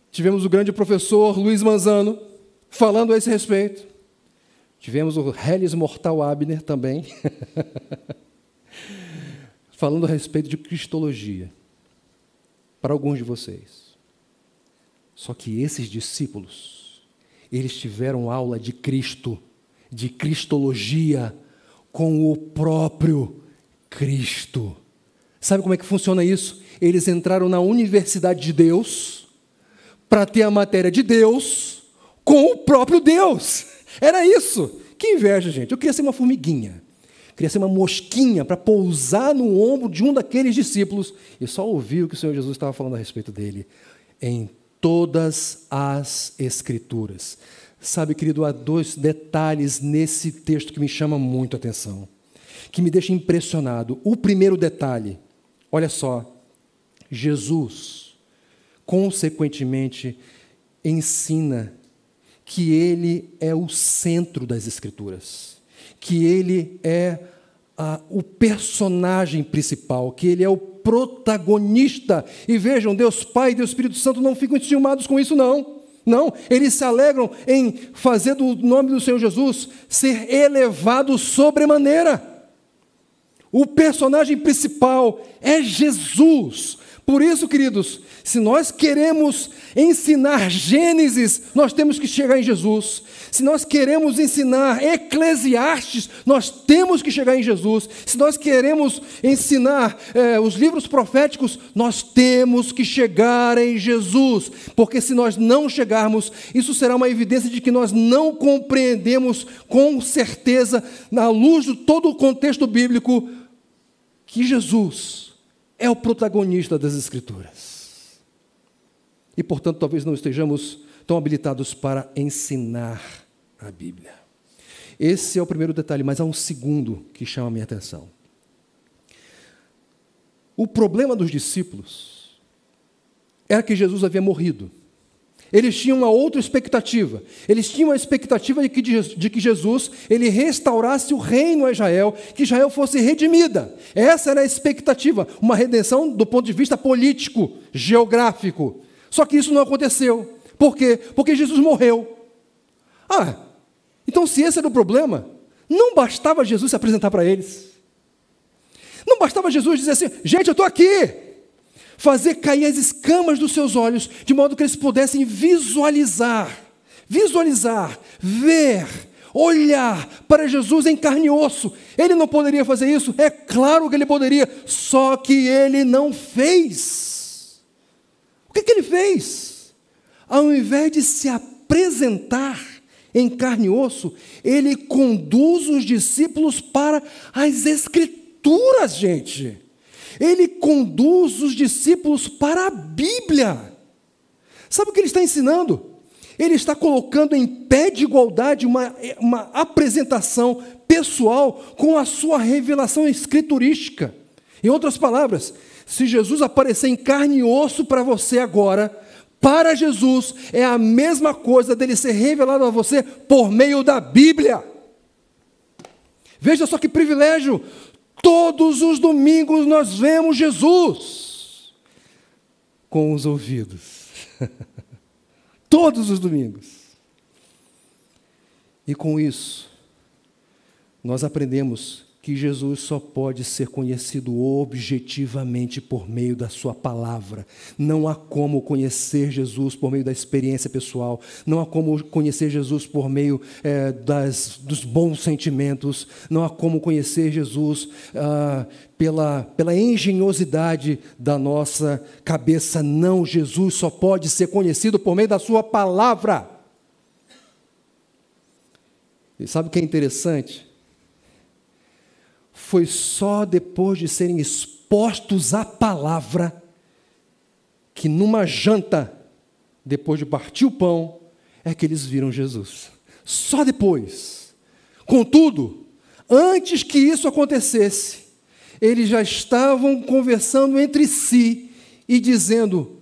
Tivemos o grande professor Luiz Manzano falando a esse respeito. Tivemos o Hellis Mortal Abner também, falando a respeito de cristologia, para alguns de vocês. Só que esses discípulos, eles tiveram aula de Cristo, de cristologia, com o próprio Cristo. Sabe como é que funciona isso? Eles entraram na universidade de Deus para ter a matéria de Deus com o próprio Deus. Era isso. Que inveja, gente. Eu queria ser uma formiguinha. Eu queria ser uma mosquinha para pousar no ombro de um daqueles discípulos e só ouvir o que o Senhor Jesus estava falando a respeito dele. Em todas as Escrituras. Sabe, querido, há 2 detalhes nesse texto que me chamam muito a atenção, que me deixa impressionado. O primeiro detalhe, olha só, Jesus, consequentemente, ensina que Ele é o centro das Escrituras, que Ele é o personagem principal, que Ele é o protagonista. E vejam, Deus Pai e Deus Espírito Santo não ficam enciumados com isso, não. Não, eles se alegram em fazer do nome do Senhor Jesus ser elevado sobremaneira. O personagem principal é Jesus. Por isso, queridos, se nós queremos ensinar Gênesis, nós temos que chegar em Jesus. Se nós queremos ensinar Eclesiastes, nós temos que chegar em Jesus. Se nós queremos ensinar os livros proféticos, nós temos que chegar em Jesus. Porque se nós não chegarmos, isso será uma evidência de que nós não compreendemos com certeza, na luz de todo o contexto bíblico, que Jesus é o protagonista das Escrituras. E, portanto, talvez não estejamos tão habilitados para ensinar a Bíblia. Esse é o primeiro detalhe, mas há um segundo que chama a minha atenção. O problema dos discípulos era que Jesus havia morrido. Eles tinham uma outra expectativa. Eles tinham a expectativa de que Jesus ele restaurasse o reino a Israel, que Israel fosse redimida. Essa era a expectativa, uma redenção do ponto de vista político, geográfico. Só que isso não aconteceu. Por quê? Porque Jesus morreu. Então se esse era o problema, não bastava Jesus se apresentar para eles. Não bastava Jesus dizer assim, gente, eu estou aqui. Fazer cair as escamas dos seus olhos, de modo que eles pudessem visualizar, ver, olhar para Jesus em carne e osso. Ele não poderia fazer isso? É claro que ele poderia, só que ele não fez. O que ele fez? Ao invés de se apresentar em carne e osso, ele conduz os discípulos para as Escrituras, gente. Ele conduz os discípulos para a Bíblia. Sabe o que ele está ensinando? Ele está colocando em pé de igualdade uma apresentação pessoal com a sua revelação escriturística. Em outras palavras, se Jesus aparecer em carne e osso para você agora, para Jesus é a mesma coisa dele ser revelado a você por meio da Bíblia. Veja só que privilégio! Todos os domingos nós vemos Jesus com os ouvidos. Todos os domingos. E com isso, nós aprendemos que Jesus só pode ser conhecido objetivamente por meio da sua palavra. Não há como conhecer Jesus por meio da experiência pessoal. Não há como conhecer Jesus por meio dos bons sentimentos. Não há como conhecer Jesus pela engenhosidade da nossa cabeça. Não, Jesus só pode ser conhecido por meio da sua palavra. E sabe o que é interessante? Foi só depois de serem expostos à palavra que numa janta, depois de partir o pão, é que eles viram Jesus. Só depois. Contudo, antes que isso acontecesse, eles já estavam conversando entre si e dizendo,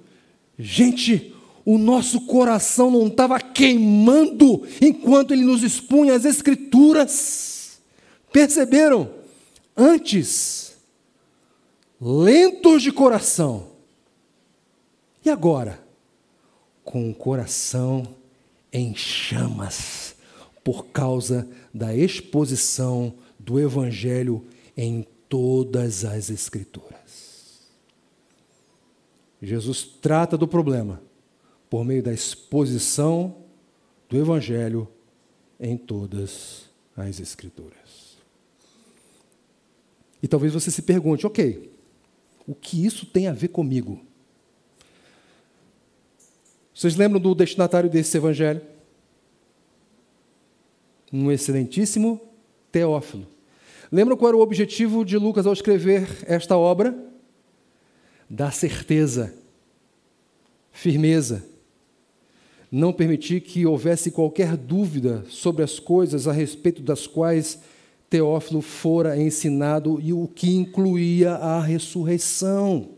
gente, o nosso coração não estava queimando enquanto ele nos expunha as Escrituras. Perceberam? Antes, lentos de coração. E agora? Com o coração em chamas, por causa da exposição do Evangelho em todas as Escrituras. Jesus trata do problema por meio da exposição do Evangelho em todas as Escrituras. E talvez você se pergunte, ok, o que isso tem a ver comigo? Vocês lembram do destinatário desse Evangelho? Um excelentíssimo Teófilo. Lembram qual era o objetivo de Lucas ao escrever esta obra? Dar certeza, firmeza, não permitir que houvesse qualquer dúvida sobre as coisas a respeito das quais Teófilo fora ensinado e o que incluía a ressurreição.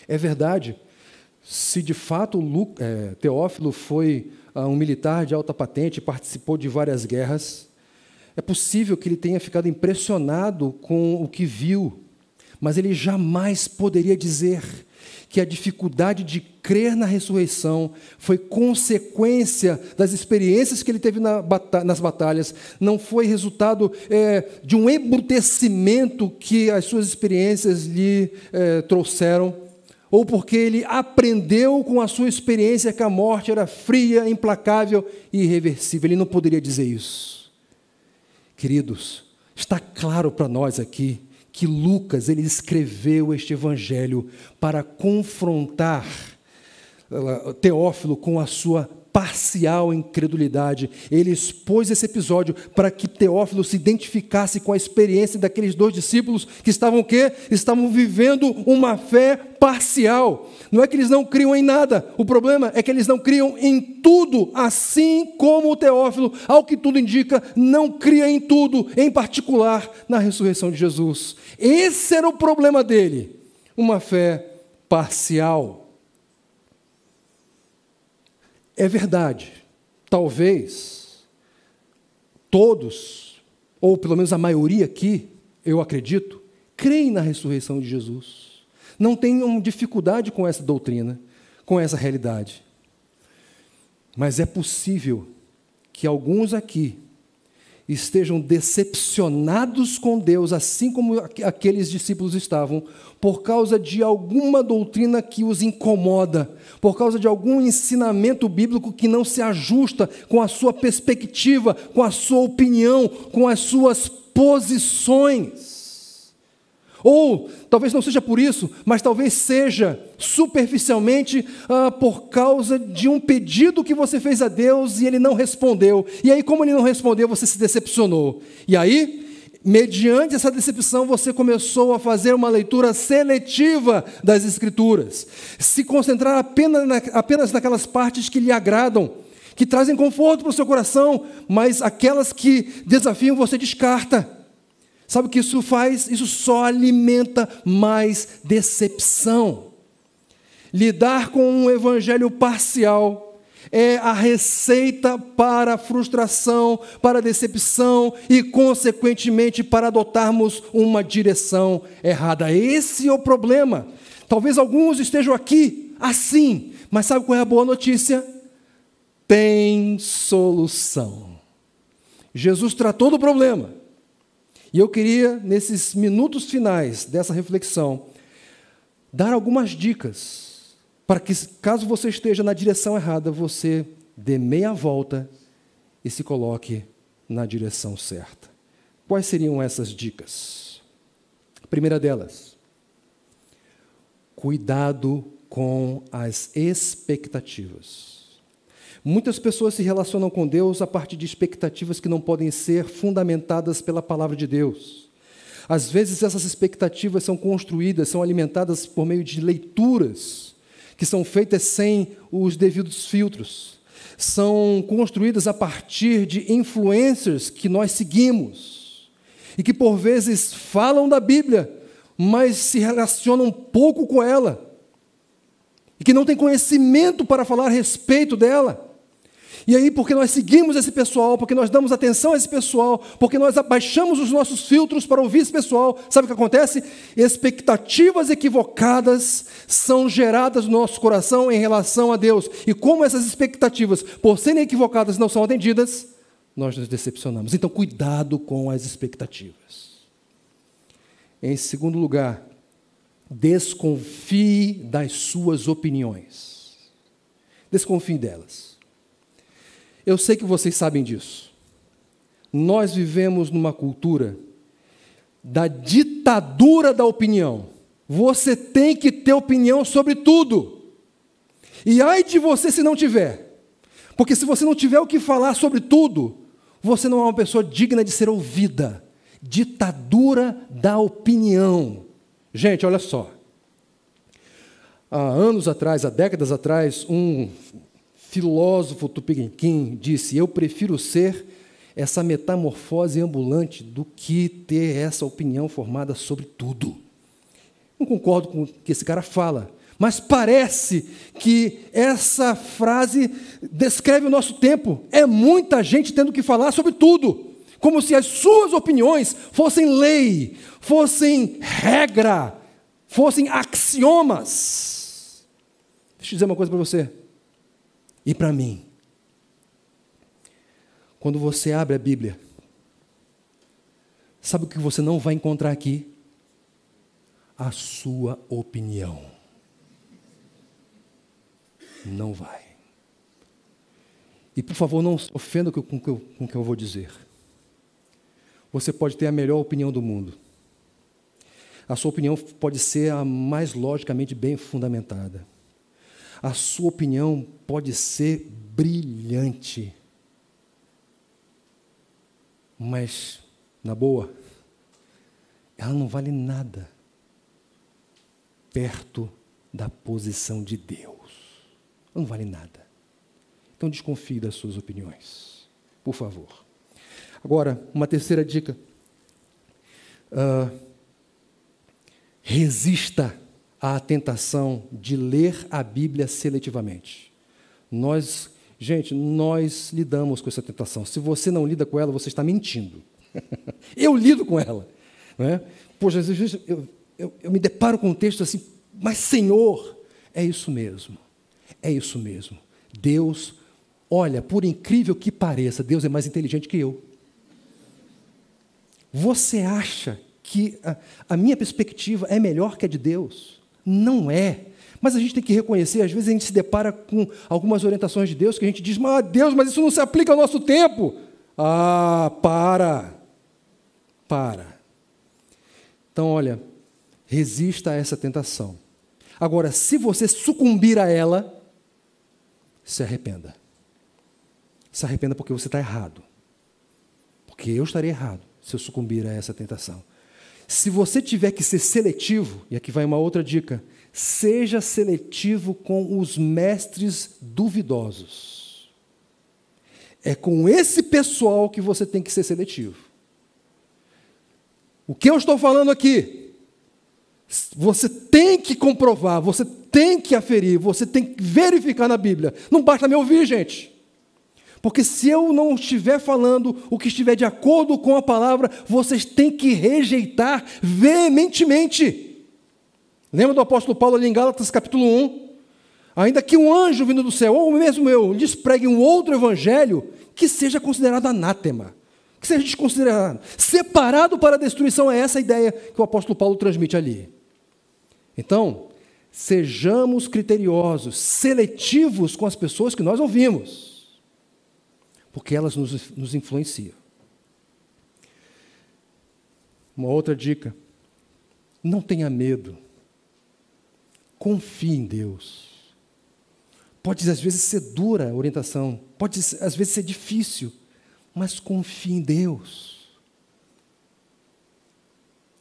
É verdade, se de fato Teófilo foi um militar de alta patente, participou de várias guerras, é possível que ele tenha ficado impressionado com o que viu, mas ele jamais poderia dizer que a dificuldade de crer na ressurreição foi consequência das experiências que ele teve nas batalhas, não foi resultado de um embrutecimento que as suas experiências lhe trouxeram, ou porque ele aprendeu com a sua experiência que a morte era fria, implacável e irreversível. Ele não poderia dizer isso. Queridos, está claro para nós aqui que Lucas ele escreveu este evangelho para confrontar Teófilo com a sua parcial incredulidade. Ele expôs esse episódio para que Teófilo se identificasse com a experiência daqueles dois discípulos que estavam o quê? Estavam vivendo uma fé parcial. Não é que eles não criam em nada, o problema é que eles não criam em tudo, assim como o Teófilo, ao que tudo indica, não cria em tudo, em particular na ressurreição de Jesus. Esse era o problema dele, uma fé parcial. É verdade, talvez todos, ou pelo menos a maioria aqui, eu acredito, creem na ressurreição de Jesus. Não tenham dificuldade com essa doutrina, com essa realidade. Mas é possível que alguns aqui estejam decepcionados com Deus, assim como aqueles discípulos estavam, por causa de alguma doutrina que os incomoda, por causa de algum ensinamento bíblico que não se ajusta com a sua perspectiva, com a sua opinião, com as suas posições. Ou, talvez não seja por isso, mas talvez seja superficialmente por causa de um pedido que você fez a Deus e Ele não respondeu. E aí, como Ele não respondeu, você se decepcionou. E aí, mediante essa decepção, você começou a fazer uma leitura seletiva das Escrituras. Se concentrar apenas naquelas partes que lhe agradam, que trazem conforto para o seu coração, mas aquelas que desafiam você descarta. Sabe o que isso faz? Isso só alimenta mais decepção. Lidar com um evangelho parcial é a receita para a frustração, para a decepção e, consequentemente, para adotarmos uma direção errada. Esse é o problema. Talvez alguns estejam aqui assim, mas sabe qual é a boa notícia? Tem solução. Jesus tratou do problema. E eu queria, nesses minutos finais dessa reflexão, dar algumas dicas para que, caso você esteja na direção errada, você dê meia volta e se coloque na direção certa. Quais seriam essas dicas? A primeira delas, cuidado com as expectativas. Muitas pessoas se relacionam com Deus a partir de expectativas que não podem ser fundamentadas pela palavra de Deus. Às vezes, essas expectativas são construídas, são alimentadas por meio de leituras que são feitas sem os devidos filtros. São construídas a partir de influencers que nós seguimos e que, por vezes, falam da Bíblia, mas se relacionam pouco com ela e que não têm conhecimento para falar a respeito dela. E aí, porque nós seguimos esse pessoal, porque nós damos atenção a esse pessoal, porque nós abaixamos os nossos filtros para ouvir esse pessoal, sabe o que acontece? Expectativas equivocadas são geradas no nosso coração em relação a Deus. E como essas expectativas, por serem equivocadas, não são atendidas, nós nos decepcionamos. Então, cuidado com as expectativas. Em segundo lugar, desconfie das suas opiniões. Desconfie delas. Eu sei que vocês sabem disso. Nós vivemos numa cultura da ditadura da opinião. Você tem que ter opinião sobre tudo. E ai de você se não tiver. Porque se você não tiver o que falar sobre tudo, você não é uma pessoa digna de ser ouvida. Ditadura da opinião. Gente, olha só. Há anos atrás, há décadas atrás, um filósofo tupiniquim disse: eu prefiro ser essa metamorfose ambulante do que ter essa opinião formada sobre tudo. Não concordo com o que esse cara fala, mas parece que essa frase descreve o nosso tempo. É muita gente tendo que falar sobre tudo, como se as suas opiniões fossem lei, fossem regra, fossem axiomas. Deixa eu dizer uma coisa para você e para mim. Quando você abre a Bíblia, sabe o que você não vai encontrar aqui? A sua opinião. Não vai. E, por favor, não se ofenda com o que eu vou dizer. Você pode ter a melhor opinião do mundo. A sua opinião pode ser a mais logicamente bem fundamentada. A sua opinião pode ser brilhante. Mas, na boa, ela não vale nada perto da posição de Deus. Não vale nada. Então, desconfie das suas opiniões, por favor. Agora, uma terceira dica. Resista à tentação de ler a Bíblia seletivamente. Nós lidamos com essa tentação. Se você não lida com ela, você está mentindo. Eu lido com ela. Não é? Poxa, às vezes eu me deparo com um texto assim, mas Senhor, é isso mesmo. É isso mesmo. Deus, olha, por incrível que pareça, Deus é mais inteligente que eu. Você acha que a minha perspectiva é melhor que a de Deus? Não é. Mas a gente tem que reconhecer, às vezes a gente se depara com algumas orientações de Deus que a gente diz: Deus, mas isso não se aplica ao nosso tempo. Para. Então, olha, resista a essa tentação. Agora, se você sucumbir a ela, se arrependa. Se arrependa porque você está errado. Porque eu estarei errado se eu sucumbir a essa tentação. Se você tiver que ser seletivo, e aqui vai uma outra dica, seja seletivo com os mestres duvidosos. É com esse pessoal que você tem que ser seletivo. O que eu estou falando aqui? Você tem que comprovar, você tem que aferir, você tem que verificar na Bíblia. Não basta me ouvir, gente. Porque se eu não estiver falando o que estiver de acordo com a palavra, vocês têm que rejeitar veementemente. Lembra do apóstolo Paulo ali em Gálatas capítulo 1? Ainda que um anjo vindo do céu, ou mesmo eu, lhes pregue um outro evangelho, que seja considerado anátema, que seja desconsiderado, separado para a destruição. É essa a ideia que o apóstolo Paulo transmite ali. Então, sejamos criteriosos, seletivos com as pessoas que nós ouvimos, porque elas nos influenciam. Uma outra dica: não tenha medo. Confie em Deus. Pode às vezes ser dura a orientação, pode às vezes ser difícil, mas confie em Deus.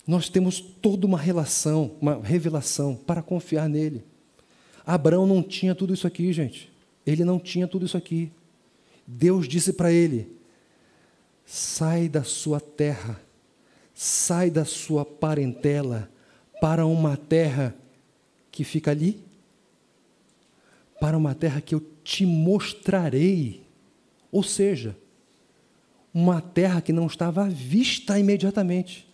Nós temos toda uma revelação para confiar nele. Abraão não tinha tudo isso aqui, gente. Ele não tinha tudo isso aqui. Deus disse para ele: sai da sua terra, sai da sua parentela, para uma terra que fica ali, para uma terra que eu te mostrarei. Ou seja, uma terra que não estava à vista imediatamente.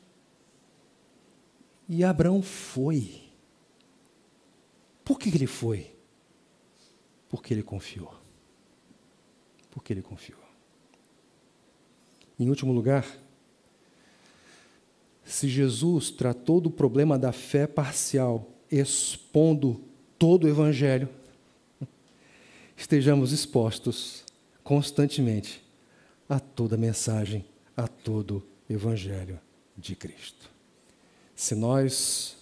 E Abraão foi. Por que ele foi? Porque ele confiou. Porque ele confiou. Em último lugar, se Jesus tratou do problema da fé parcial, expondo todo o Evangelho, estejamos expostos constantemente a toda a mensagem, a todo o Evangelho de Cristo. Se nós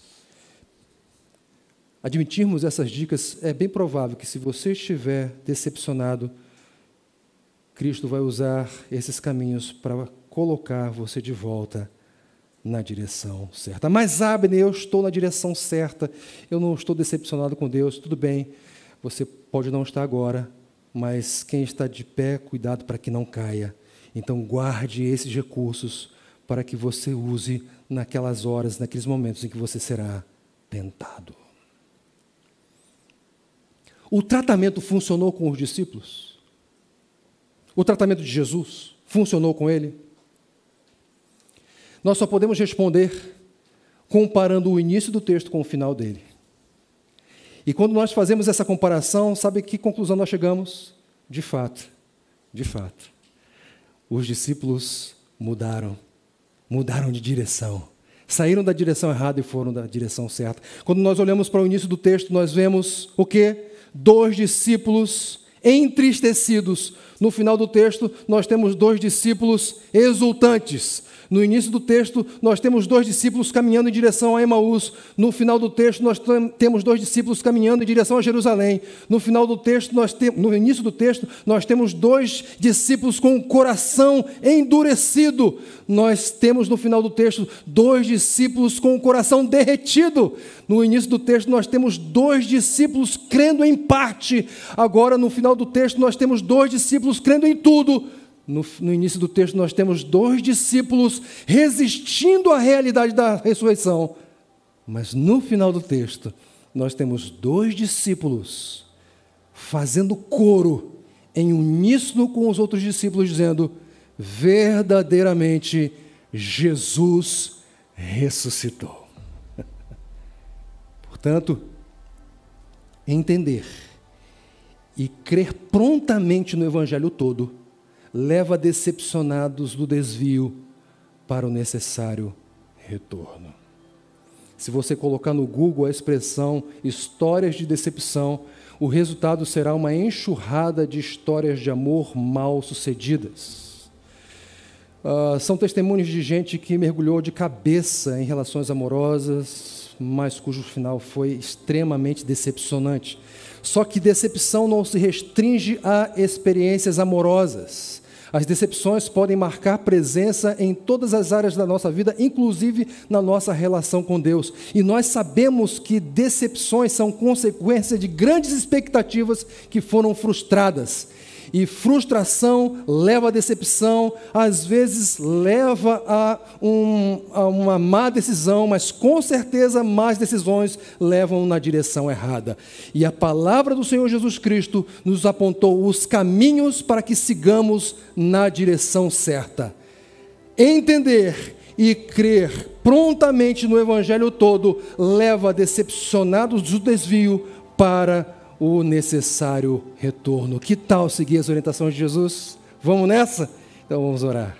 admitirmos essas dicas, é bem provável que, se você estiver decepcionado, Cristo vai usar esses caminhos para colocar você de volta na direção certa. Mas, Abner, eu estou na direção certa, eu não estou decepcionado com Deus, tudo bem, você pode não estar agora, mas quem está de pé, cuidado para que não caia. Então, guarde esses recursos para que você use naquelas horas, naqueles momentos em que você será tentado. O tratamento funcionou com os discípulos? O tratamento de Jesus funcionou com ele? Nós só podemos responder comparando o início do texto com o final dele. E quando nós fazemos essa comparação, sabe a que conclusão nós chegamos? De fato, os discípulos mudaram de direção. Saíram da direção errada e foram da direção certa. Quando nós olhamos para o início do texto, nós vemos o quê? 2 discípulos entristecidos. No final do texto, nós temos 2 discípulos exultantes. No início do texto, nós temos 2 discípulos caminhando em direção a Emaús. No final do texto, nós temos 2 discípulos caminhando em direção a Jerusalém. No início do texto, nós temos 2 discípulos com o coração endurecido. Nós temos no final do texto 2 discípulos com o coração derretido. No início do texto, nós temos 2 discípulos crendo em parte. Agora, no final do texto, nós temos 2 discípulos crendo em tudo. No início do texto, nós temos 2 discípulos resistindo à realidade da ressurreição. Mas no final do texto, nós temos 2 discípulos fazendo coro em uníssono com os outros discípulos, dizendo: verdadeiramente Jesus ressuscitou. Portanto, entender e crer prontamente no Evangelho todo leva decepcionados do desvio para o necessário retorno. Se você colocar no Google a expressão histórias de decepção, o resultado será uma enxurrada de histórias de amor mal sucedidas. São testemunhos de gente que mergulhou de cabeça em relações amorosas, mas cujo final foi extremamente decepcionante. Só que decepção não se restringe a experiências amorosas. As decepções podem marcar presença em todas as áreas da nossa vida, inclusive na nossa relação com Deus. E nós sabemos que decepções são consequência de grandes expectativas que foram frustradas. E frustração leva a decepção, às vezes leva a uma má decisão, mas com certeza más decisões levam na direção errada. E a palavra do Senhor Jesus Cristo nos apontou os caminhos para que sigamos na direção certa. Entender e crer prontamente no Evangelho todo leva decepcionados do desvio para o necessário retorno. Que tal seguir as orientações de Jesus? Vamos nessa? Então vamos orar.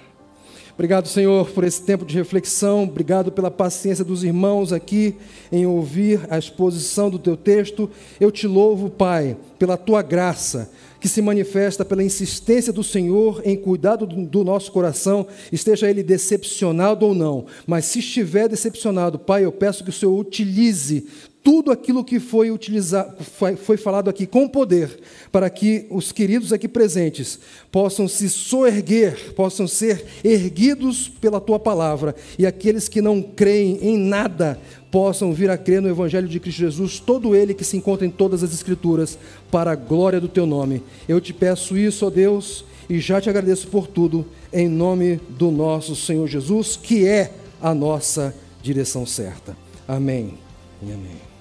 Obrigado, Senhor, por esse tempo de reflexão. Obrigado pela paciência dos irmãos aqui em ouvir a exposição do Teu texto. Eu te louvo, Pai, pela Tua graça, que se manifesta pela insistência do Senhor em cuidar do nosso coração, esteja ele decepcionado ou não. Mas se estiver decepcionado, Pai, eu peço que o Senhor utilize tudo aquilo que foi falado aqui com poder, para que os queridos aqui presentes possam se soerguer, possam ser erguidos pela Tua palavra, e aqueles que não creem em nada possam vir a crer no Evangelho de Cristo Jesus, todo ele que se encontra em todas as Escrituras, para a glória do Teu nome. Eu te peço isso, ó Deus, e já te agradeço por tudo, em nome do nosso Senhor Jesus, que é a nossa direção certa. Amém e amém.